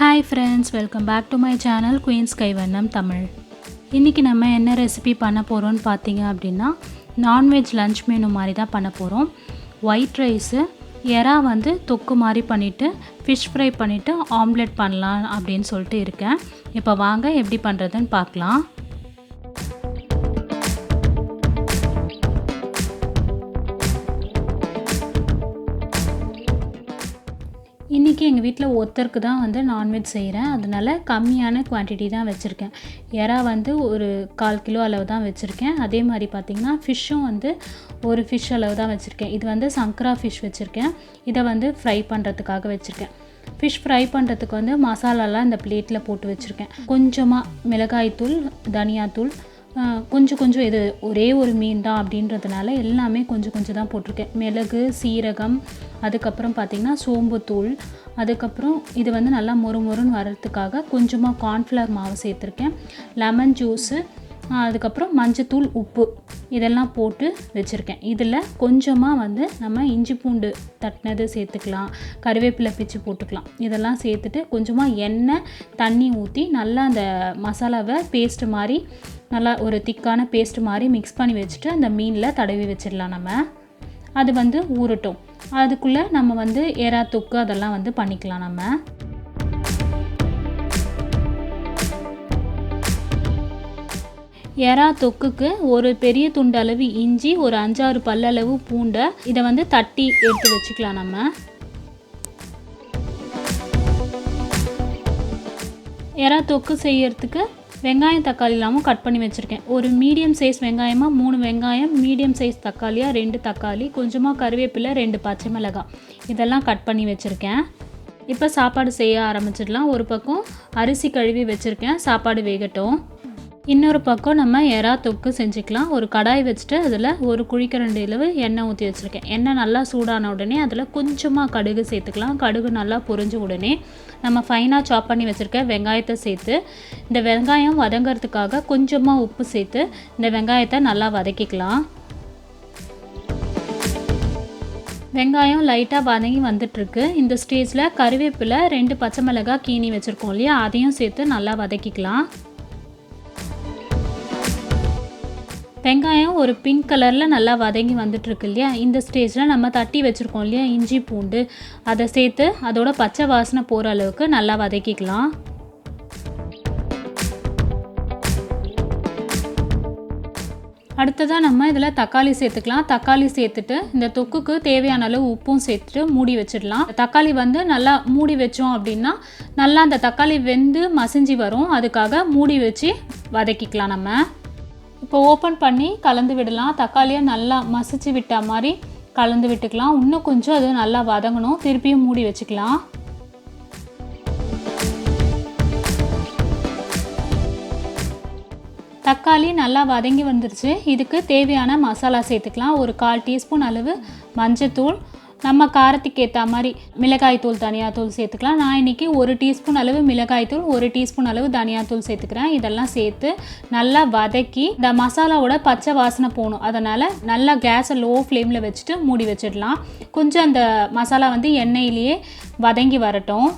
Hi friends, welcome back to my channel Queen's Kaivannam Tamil. இன்னைக்கு நம்ம என்ன recipe பண்ண போறோம்னு பாத்தீங்க அப்படினா non-veg lunch menu மாதிரி தான் பண்ண போறோம். White rice, எறா வந்து தொக்கு மாதிரி பண்ணிட்டு fish fry பண்ணிட்டு omelette பண்ணலாம் அப்படினு சொல்லிட்டு இருக்கேன். இப்போ வாங்க எப்படி பண்றதுன்னு பார்க்கலாம். இன்றைக்கி எங்கள் வீட்டில் ஒருத்தருக்கு தான் வந்து நான்வெஜ் செய்கிறேன். அதனால் கம்மியான குவான்டிட்டி தான் வச்சுருக்கேன். எறா வந்து ஒரு 1/4 கிலோ அளவு தான் வச்சுருக்கேன். அதே மாதிரி பார்த்திங்கன்னா ஃபிஷ்ஷும் வந்து ஒரு ஃபிஷ் அளவு தான் வச்சுருக்கேன். இது வந்து சங்கரா ஃபிஷ் வச்சுருக்கேன். இதை வந்து ஃப்ரை பண்ணுறதுக்காக வச்சுருக்கேன். ஃபிஷ் ஃப்ரை பண்ணுறதுக்கு வந்து மசாலாலாம் இந்த பிளேட்டில் போட்டு வச்சுருக்கேன். கொஞ்சமாக மிளகாய்த்தூள், தனியாத்தூள், கொஞ்சம் இது ஒரே ஒரு மீன் தான் அப்படின்றதுனால எல்லாமே கொஞ்சம் தான் போட்டிருக்கேன். மிளகு, சீரகம், அதுக்கப்புறம் பார்த்திங்கன்னா சோம்புத்தூள், அதுக்கப்புறம் இது வந்து நல்லா மொறுன்னு வரதுக்காக கொஞ்சமாக கார்ன்ஃப்ளவர் மாவு சேர்த்துருக்கேன். லெமன் ஜூஸு, அதுக்கப்புறம் மஞ்சத்தூள், உப்பு இதெல்லாம் போட்டு வச்சுருக்கேன். இதில் கொஞ்சமாக வந்து நம்ம இஞ்சி பூண்டு தட்டினது சேர்த்துக்கலாம், கருவேப்பிலை பிச்சு போட்டுக்கலாம். இதெல்லாம் சேர்த்துட்டு கொஞ்சமாக எண்ணெய், தண்ணி ஊற்றி நல்லா அந்த மசாலாவை பேஸ்ட்டு மாதிரி நல்லா ஒரு திக்கான பேஸ்ட் மாதிரி மிக்ஸ் பண்ணி வச்சுட்டு அந்த மீனில் தடவி வச்சிடலாம். நம்ம அது வந்து ஊறட்டும். அதுக்குள்ளே நம்ம வந்து எறா தொக்கு அதெல்லாம் வந்து பண்ணிக்கலாம். நம்ம எறா தொக்குக்கு ஒரு பெரிய துண்டு அளவு இஞ்சி, ஒரு 5-6 பல்லளவு பூண்டை இதை வந்து தட்டி எடுத்து வச்சுக்கலாம். நம்ம எறா தொக்கு செய்யறதுக்கு வெங்காயம் தக்காளி இல்லாமல் கட் பண்ணி வச்சுருக்கேன். ஒரு மீடியம் சைஸ் வெங்காயமாக 3 வெங்காயம், மீடியம் சைஸ் தக்காளியாக 2 தக்காளி, கொஞ்சமாக கருவேப்பிலை, 2 பச்சை மிளகாய் இதெல்லாம் கட் பண்ணி வச்சுருக்கேன். இப்போ சாப்பாடு செய்ய ஆரம்பிச்சிடலாம். ஒரு பக்கம் அரிசி கழுவி வச்சுருக்கேன், சாப்பாடு வேகட்டும். இன்னொரு பக்கம் நம்ம எறா தொக்கு செஞ்சுக்கலாம். ஒரு கடாய் வச்சுட்டு அதில் ஒரு குழிக்கரண்டி அளவு எண்ணெய் ஊற்றி வச்சுருக்கேன். எண்ணெய் நல்லா சூடான உடனே அதில் கொஞ்சமாக கடுகு சேர்த்துக்கலாம். கடுகு நல்லா பொரிஞ்ச உடனே நம்ம ஃபைனாக சாப் பண்ணி வச்சுருக்க வெங்காயத்தை சேர்த்து இந்த வெங்காயம் வதங்கிறதுக்காக கொஞ்சமாக உப்பு சேர்த்து இந்த வெங்காயத்தை நல்லா வதக்கிக்கலாம். வெங்காயம் லைட்டாக வதங்கி வந்துட்டுருக்கு. இந்த ஸ்டேஜில் கருவேப்பிலை, 2 பச்சை மிளகாய் கீனி வச்சுருக்கோம் இல்லையா, அதையும் சேர்த்து நல்லா வதக்கிக்கலாம். வெங்காயம் ஒரு பிங்க் கலரில் நல்லா வதங்கி வந்துட்டுருக்கு இல்லையா, இந்த ஸ்டேஜில் நம்ம தட்டி வச்சுருக்கோம் இல்லையா இஞ்சி பூண்டு, அதை சேர்த்து அதோட பச்சை வாசனை போகிற அளவுக்கு நல்லா வதக்கிக்கலாம். அடுத்ததாக நம்ம இதில் தக்காளி சேர்த்துக்கலாம். தக்காளி சேர்த்துட்டு இந்த தொக்குக்கு தேவையான அளவு உப்பும் சேர்த்துட்டு மூடி வச்சிடலாம். தக்காளி வந்து நல்லா மூடி வச்சோம் அப்படின்னா நல்லா அந்த தக்காளி வெந்து மசிஞ்சு வரும். அதுக்காக மூடி வச்சு வதக்கிக்கலாம். நம்ம இப்போ ஓப்பன் பண்ணி கலந்து விடலாம். தக்காளியை நல்லா மசிச்சு விட்ட மாதிரி கலந்து விட்டுக்கலாம். இன்னும் கொஞ்சம் அது நல்லா வதங்கணும். திருப்பியும் மூடி வச்சுக்கலாம். தக்காளி நல்லா வதங்கி வந்துருச்சு. இதுக்கு தேவையான மசாலா சேர்த்துக்கலாம். ஒரு 1/4 டீஸ்பூன் அளவு மஞ்சத்தூள், நம்ம காரத்துக்கு ஏற்ற மாதிரி மிளகாய்த்தூள், தனியாத்தூள் சேர்த்துக்கலாம். நான் இன்றைக்கி 1 டீஸ்பூன் அளவு மிளகாய்த்தூள், 1 டீஸ்பூன் அளவு தனியாத்தூள் சேர்த்துக்கிறேன். இதெல்லாம் சேர்த்து நல்லா வதக்கி இந்த மசாலாவோட பச்சை வாசனை போகணும். அதனால் நல்லா கேஸை லோ ஃப்ளேமில் வச்சுட்டு மூடி வச்சிடலாம். கொஞ்சம் அந்த மசாலா வந்து எண்ணெயிலேயே வதங்கி வரட்டும்.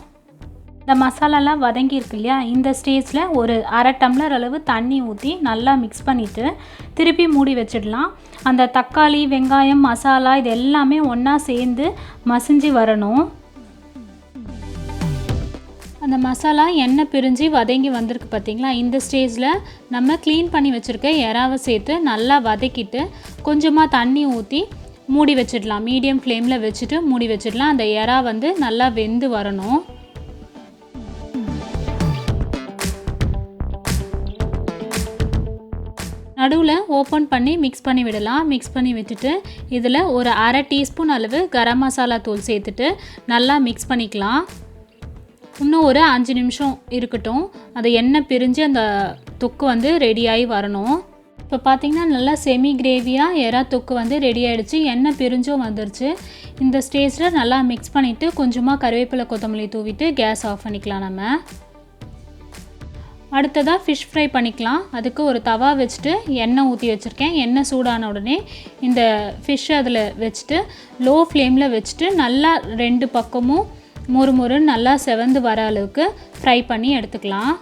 இந்த மசாலாலாம் வதங்கி இருக்கு இல்லையா, இந்த ஸ்டேஜில் ஒரு 1/2 டம்ளர் அளவு தண்ணி ஊற்றி நல்லா மிக்ஸ் பண்ணிவிட்டு திருப்பி மூடி வச்சிடலாம். அந்த தக்காளி, வெங்காயம், மசாலா இது எல்லாமே ஒன்றா சேர்ந்து மசிஞ்சு வரணும். அந்த மசாலா எண்ணெய் பிரிஞ்சு வதங்கி வந்திருக்கு பார்த்திங்களா. இந்த ஸ்டேஜில் நம்ம க்ளீன் பண்ணி வச்சுருக்க எறாவை சேர்த்து நல்லா வதக்கிட்டு கொஞ்சமாக தண்ணி ஊற்றி மூடி வச்சிடலாம். மீடியம் ஃப்ளேமில் வச்சுட்டு மூடி வச்சிடலாம். அந்த எறா வந்து நல்லா வெந்து வரணும். நடுவில் ஓப்பன் பண்ணி மிக்ஸ் பண்ணி விடலாம். மிக்ஸ் பண்ணி விட்டுட்டு இதில் ஒரு 1/2 டீஸ்பூன் அளவு கரம் மசாலா தூள் சேர்த்துட்டு நல்லா மிக்ஸ் பண்ணிக்கலாம். இன்னும் ஒரு 5 நிமிஷம் இருக்கட்டும். அது எண்ணெய் பிரிஞ்சு அந்த தொக்கு வந்து ரெடியாகி வரணும். இப்போ பார்த்திங்கன்னா நல்லா செமி கிரேவியாக எறா தொக்கு வந்து ரெடி ஆகிடுச்சு. எண்ணெய் பிரிஞ்சும் வந்துருச்சு. இந்த ஸ்டேஜில் நல்லா மிக்ஸ் பண்ணிவிட்டு கொஞ்சமாக கருவேப்பிலை, கொத்தமல்லி தூவிட்டு கேஸ் ஆஃப் பண்ணிக்கலாம். நம்ம அடுத்ததாக ஃபிஷ் ஃப்ரை பண்ணிக்கலாம். அதுக்கு ஒரு தவா வச்சுட்டு எண்ணெய் ஊற்றி வச்சுருக்கேன். எண்ணெய் சூடான உடனே இந்த ஃபிஷ் அதில் வச்சுட்டு லோ ஃப்ளேமில் வச்சுட்டு நல்லா 2 பக்கமும் மொறுமொறுன்னு நல்லா செவந்து வர அளவுக்கு ஃப்ரை பண்ணி எடுத்துக்கலாம்.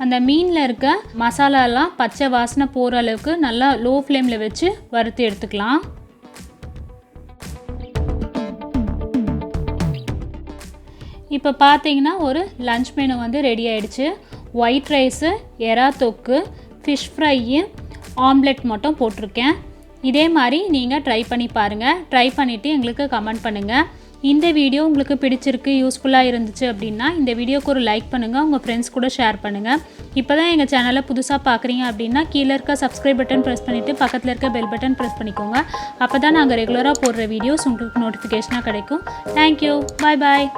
அந்த மீனில் இருக்க மசாலாலாம் பச்சை வாசனை போகிற அளவுக்கு நல்லா லோ ஃப்ளேமில் வச்சு வறுத்து எடுத்துக்கலாம். இப்போ பார்த்தீங்கன்னா ஒரு லஞ்ச் மெனு வந்து ரெடி ஆகிடுச்சு. ஒயிட் ரைஸு, எறா தொக்கு, ஃபிஷ் ஃப்ரையு, ஆம்லெட் மட்டும் போட்டிருக்கேன். இதே மாதிரி நீங்கள் ட்ரை பண்ணி பாருங்கள். ட்ரை பண்ணிவிட்டு எங்களுக்கு கமெண்ட் பண்ணுங்கள். இந்த வீடியோ உங்களுக்கு பிடிச்சிருக்கு, யூஸ்ஃபுல்லாக இருந்துச்சு அப்படின்னா இந்த வீடியோக்கு ஒரு லைக் பண்ணுங்கள், உங்கள் ஃப்ரெண்ட்ஸ் கூட ஷேர் பண்ணுங்கள். இப்போ தான் எங்கள் சேனலை புதுசாக பார்க்குறீங்க அப்படின்னா கீழே இருக்க சப்ஸ்கிரைப் பட்டன் ப்ரெஸ் பண்ணிவிட்டு பக்கத்தில் இருக்க பெல் பட்டன் ப்ரெஸ் பண்ணிக்கோங்க. அப்போ தான் நாங்கள் ரெகுலராக போடுற வீடியோஸ் உங்களுக்கு நோட்டிஃபிகேஷனாக கிடைக்கும். தேங்க்யூ. பாய் பாய்.